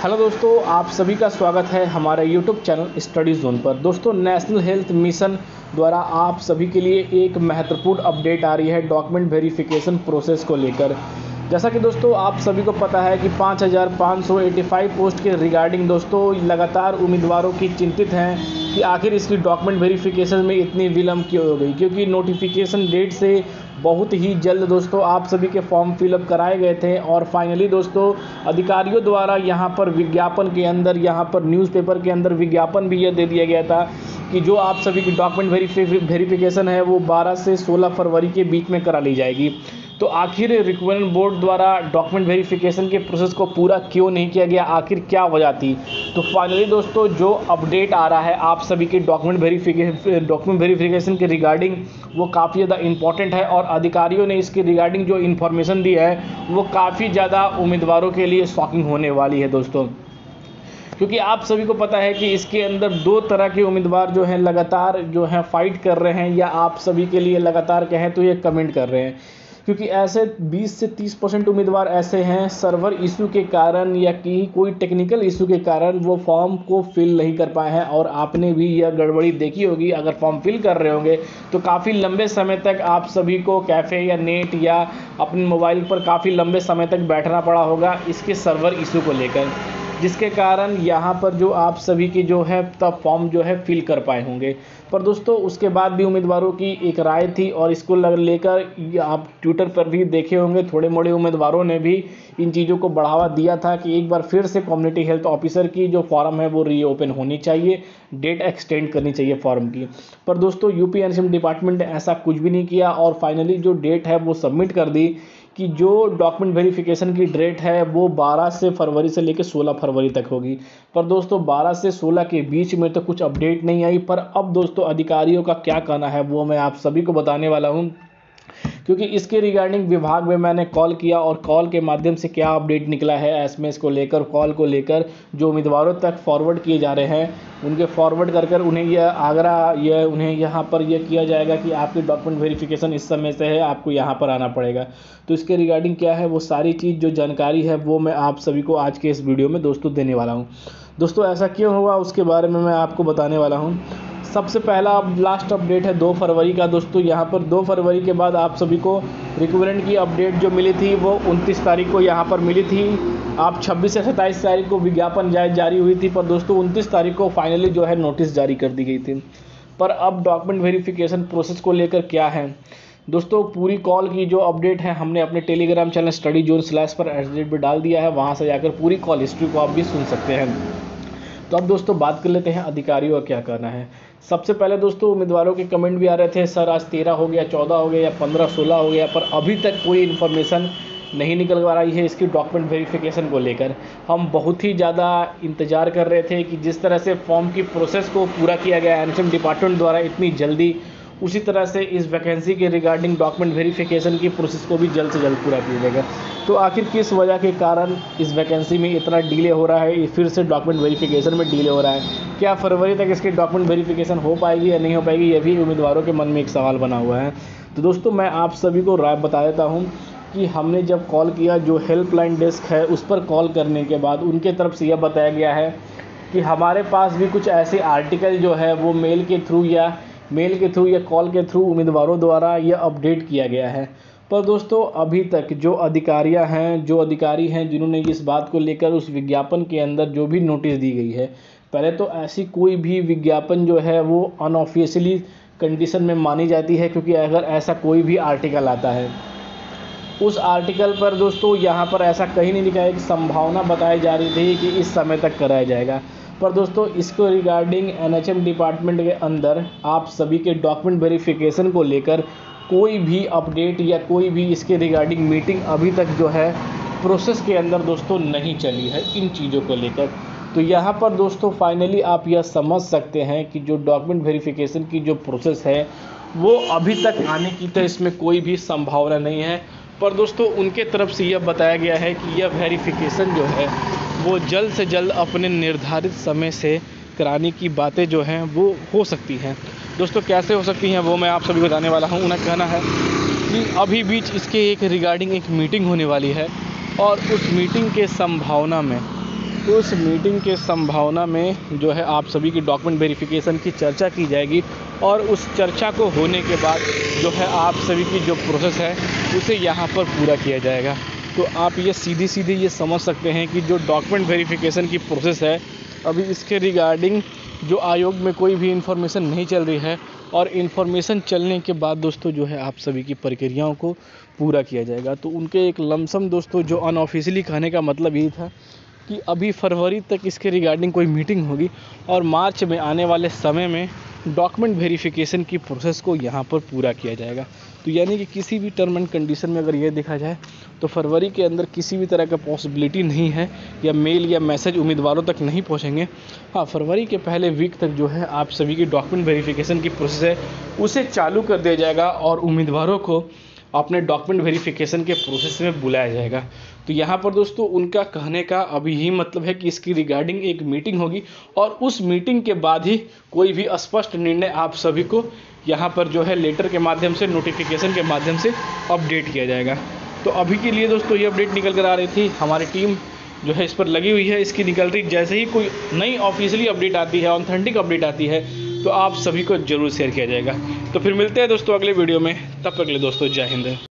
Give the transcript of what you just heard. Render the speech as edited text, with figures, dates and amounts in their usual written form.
Hello दोस्तों, आप सभी का स्वागत है हमारे यूट्यूब चैनल स्टडी जोन पर। दोस्तों, नेशनल हेल्थ मिशन द्वारा आप सभी के लिए एक महत्वपूर्ण अपडेट आ रही है डॉक्यूमेंट वेरिफिकेशन प्रोसेस को लेकर। जैसा कि दोस्तों आप सभी को पता है कि 5,585 पोस्ट के रिगार्डिंग दोस्तों लगातार उम्मीदवारों की चिंतित हैं कि आखिर इसकी डॉक्यूमेंट वेरिफिकेशन में इतनी विलम्ब क्यों हो गई, क्योंकि नोटिफिकेशन डेट से बहुत ही जल्द दोस्तों आप सभी के फॉर्म फिलअप कराए गए थे और फाइनली दोस्तों अधिकारियों द्वारा यहाँ पर विज्ञापन के अंदर, यहाँ पर न्यूज़पेपर के अंदर विज्ञापन भी यह दे दिया गया था कि जो आप सभी की डॉक्यूमेंट वेरिफिकेशन है वो 12 से 16 फरवरी के बीच में करा ली जाएगी। तो आखिर रिक्रूटमेंट बोर्ड द्वारा डॉक्यूमेंट वेरिफिकेशन के प्रोसेस को पूरा क्यों नहीं किया गया, आखिर क्या वजह थी? तो फाइनली दोस्तों जो अपडेट आ रहा है आप सभी के डॉक्यूमेंट वेरिफिकेशन के रिगार्डिंग वो काफ़ी ज़्यादा इंपॉर्टेंट है और अधिकारियों ने इसके रिगार्डिंग जो इन्फॉर्मेशन दी है वो काफ़ी ज़्यादा उम्मीदवारों के लिए शॉकिंग होने वाली है दोस्तों, क्योंकि आप सभी को पता है कि इसके अंदर दो तरह के उम्मीदवार जो हैं लगातार जो हैं फाइट कर रहे हैं, या आप सभी के लिए लगातार कहें तो ये कमेंट कर रहे हैं, क्योंकि ऐसे 20 से 30% उम्मीदवार ऐसे हैं सर्वर इशू के कारण या कि कोई टेक्निकल इशू के कारण वो फॉर्म को फिल नहीं कर पाए हैं। और आपने भी यह गड़बड़ी देखी होगी, अगर फॉर्म फिल कर रहे होंगे तो काफ़ी लंबे समय तक आप सभी को कैफ़े या नेट या अपने मोबाइल पर काफ़ी लंबे समय तक बैठना पड़ा होगा इसके सर्वर इशू को लेकर, जिसके कारण यहाँ पर जो आप सभी की जो है तब फॉर्म जो है फिल कर पाए होंगे। पर दोस्तों उसके बाद भी उम्मीदवारों की एक राय थी और इसको लेकर आप ट्विटर पर भी देखे होंगे, थोड़े मोड़े उम्मीदवारों ने भी इन चीज़ों को बढ़ावा दिया था कि एक बार फिर से कम्युनिटी हेल्थ ऑफिसर की जो फॉर्म है वो रीओपन होनी चाहिए, डेट एक्सटेंड करनी चाहिए फॉर्म की। पर दोस्तों यूपी एनसीएम डिपार्टमेंट ने ऐसा कुछ भी नहीं किया और फाइनली जो डेट है वो सबमिट कर दी कि जो डॉक्यूमेंट वेरिफिकेशन की डेट है वो 12 से फरवरी से लेकर 16 फरवरी तक होगी। पर दोस्तों 12 से 16 के बीच में तो कुछ अपडेट नहीं आई, पर अब दोस्तों अधिकारियों का क्या कहना है वो मैं आप सभी को बताने वाला हूं, क्योंकि इसके रिगार्डिंग विभाग में मैंने कॉल किया और कॉल के माध्यम से क्या अपडेट निकला है एसएमएस को लेकर, कॉल को लेकर जो उम्मीदवारों तक फॉरवर्ड किए जा रहे हैं उनके फॉरवर्ड कर उन्हें उन्हें यहाँ पर यह किया जाएगा कि आपकी डॉक्यूमेंट वेरिफिकेशन इस समय से है, आपको यहाँ पर आना पड़ेगा। तो इसके रिगार्डिंग क्या है वो सारी चीज़ जो जानकारी है वो मैं आप सभी को आज के इस वीडियो में दोस्तों देने वाला हूँ। दोस्तों ऐसा क्यों हुआ उसके बारे में मैं आपको बताने वाला हूँ। सबसे पहला अब लास्ट अपडेट है 2 फरवरी का दोस्तों। यहाँ पर 2 फरवरी के बाद आप सभी को रिक्रूटमेंट की अपडेट जो मिली थी वो 29 तारीख को यहाँ पर मिली थी। आप 26 से 27 तारीख को विज्ञापन जारी हुई थी, पर दोस्तों 29 तारीख को फाइनली जो है नोटिस जारी कर दी गई थी। पर अब डॉक्यूमेंट वेरिफिकेशन प्रोसेस को लेकर क्या है दोस्तों, पूरी कॉल की जो अपडेट है हमने अपने टेलीग्राम चैनल स्टडी जोन / पर डाल दिया है, वहाँ से जाकर पूरी कॉल हिस्ट्री को आप भी सुन सकते हैं। तो अब दोस्तों बात कर लेते हैं अधिकारियों का क्या कहना है। सबसे पहले दोस्तों उम्मीदवारों के कमेंट भी आ रहे थे, सर आज 13 हो गया, 14 हो गया या 15, 16 हो गया, पर अभी तक कोई इन्फॉर्मेशन नहीं निकल पा रही है इसकी डॉक्यूमेंट वेरिफिकेशन को लेकर। हम बहुत ही ज़्यादा इंतज़ार कर रहे थे कि जिस तरह से फॉर्म की प्रोसेस को पूरा किया गया एनएचएम डिपार्टमेंट द्वारा इतनी जल्दी, उसी तरह से इस वैकेंसी के रिगार्डिंग डॉक्यूमेंट वेरिफिकेशन की प्रोसेस को भी जल्द से जल्द पूरा किया जाएगा। तो आखिर किस वजह के कारण इस वैकेंसी में इतना डिले हो रहा है, फिर से डॉक्यूमेंट वेरिफिकेशन में डिले हो रहा है? क्या फरवरी तक इसकी डॉक्यूमेंट वेरिफिकेशन हो पाएगी या नहीं हो पाएगी, ये भी उम्मीदवारों के मन में एक सवाल बना हुआ है। तो दोस्तों मैं आप सभी को राय बता देता हूँ कि हमने जब कॉल किया, जो हेल्पलाइन डेस्क है उस पर कॉल करने के बाद उनके तरफ से यह बताया गया है कि हमारे पास भी कुछ ऐसे आर्टिकल जो है वो मेल के थ्रू या कॉल के थ्रू उम्मीदवारों द्वारा यह अपडेट किया गया है। पर दोस्तों अभी तक जो अधिकारी हैं जिन्होंने इस बात को लेकर उस विज्ञापन के अंदर जो भी नोटिस दी गई है, पहले तो ऐसी कोई भी विज्ञापन जो है वो अनऑफिशियली कंडीशन में मानी जाती है, क्योंकि अगर ऐसा कोई भी आर्टिकल आता है उस आर्टिकल पर दोस्तों यहाँ पर ऐसा कहीं नहीं लिखा है कि संभावना बताई जा रही थी कि इस समय तक कराया जाएगा। पर दोस्तों इसको रिगार्डिंग एनएचएम डिपार्टमेंट के अंदर आप सभी के डॉक्यूमेंट वेरिफिकेशन को लेकर कोई भी अपडेट या कोई भी इसके रिगार्डिंग मीटिंग अभी तक जो है प्रोसेस के अंदर दोस्तों नहीं चली है इन चीज़ों को लेकर। तो यहाँ पर दोस्तों फाइनली आप यह समझ सकते हैं कि जो डॉक्यूमेंट वेरिफिकेशन की जो प्रोसेस है वो अभी तक आने की तो इसमें कोई भी संभावना नहीं है। पर दोस्तों उनके तरफ से यह बताया गया है कि यह वेरिफिकेशन जो है वो जल्द से जल्द अपने निर्धारित समय से कराने की बातें जो हैं वो हो सकती हैं। दोस्तों कैसे हो सकती हैं वो मैं आप सभी को बताने वाला हूं। उन्हें कहना है कि अभी बीच इसके एक रिगार्डिंग एक मीटिंग होने वाली है और उस मीटिंग के संभावना में उस मीटिंग के संभावना में जो है आप सभी की डॉक्यूमेंट वेरिफिकेशन की चर्चा की जाएगी और उस चर्चा को होने के बाद जो है आप सभी की जो प्रोसेस है उसे यहाँ पर पूरा किया जाएगा। तो आप ये सीधी ये समझ सकते हैं कि जो डॉक्यूमेंट वेरिफिकेशन की प्रोसेस है अभी इसके रिगार्डिंग जो आयोग में कोई भी इन्फॉर्मेशन नहीं चल रही है और इन्फॉर्मेशन चलने के बाद दोस्तों जो है आप सभी की प्रक्रियाओं को पूरा किया जाएगा। तो उनके एक लमसम दोस्तों जो अनऑफिशियली कहने का मतलब यही था कि अभी फरवरी तक इसके रिगार्डिंग कोई मीटिंग होगी और मार्च में आने वाले समय में डॉक्यूमेंट वेरिफिकेशन की प्रोसेस को यहाँ पर पूरा किया जाएगा। तो यानी कि किसी भी टर्म एंड कंडीशन में अगर ये देखा जाए तो फरवरी के अंदर किसी भी तरह का पॉसिबिलिटी नहीं है या मेल या मैसेज उम्मीदवारों तक नहीं पहुँचेंगे। हाँ, फरवरी के पहले वीक तक जो है आप सभी की डॉक्यूमेंट वेरिफिकेशन की प्रोसेस है उसे चालू कर दिया जाएगा और उम्मीदवारों को अपने डॉक्यूमेंट वेरिफिकेशन के प्रोसेस में बुलाया जाएगा। तो यहाँ पर दोस्तों उनका कहने का अभी ही मतलब है कि इसकी रिगार्डिंग एक मीटिंग होगी और उस मीटिंग के बाद ही कोई भी स्पष्ट निर्णय आप सभी को यहाँ पर जो है लेटर के माध्यम से, नोटिफिकेशन के माध्यम से अपडेट किया जाएगा। तो अभी के लिए दोस्तों ये अपडेट निकल कर आ रही थी, हमारी टीम जो है इस पर लगी हुई है, इसकी निकल रही। जैसे ही कोई नई ऑफिशियली अपडेट आती है, ऑथेंटिक अपडेट आती है तो आप सभी को जरूर शेयर किया जाएगा। तो फिर मिलते हैं दोस्तों अगले वीडियो में, तब तक के लिए दोस्तों जय हिंद।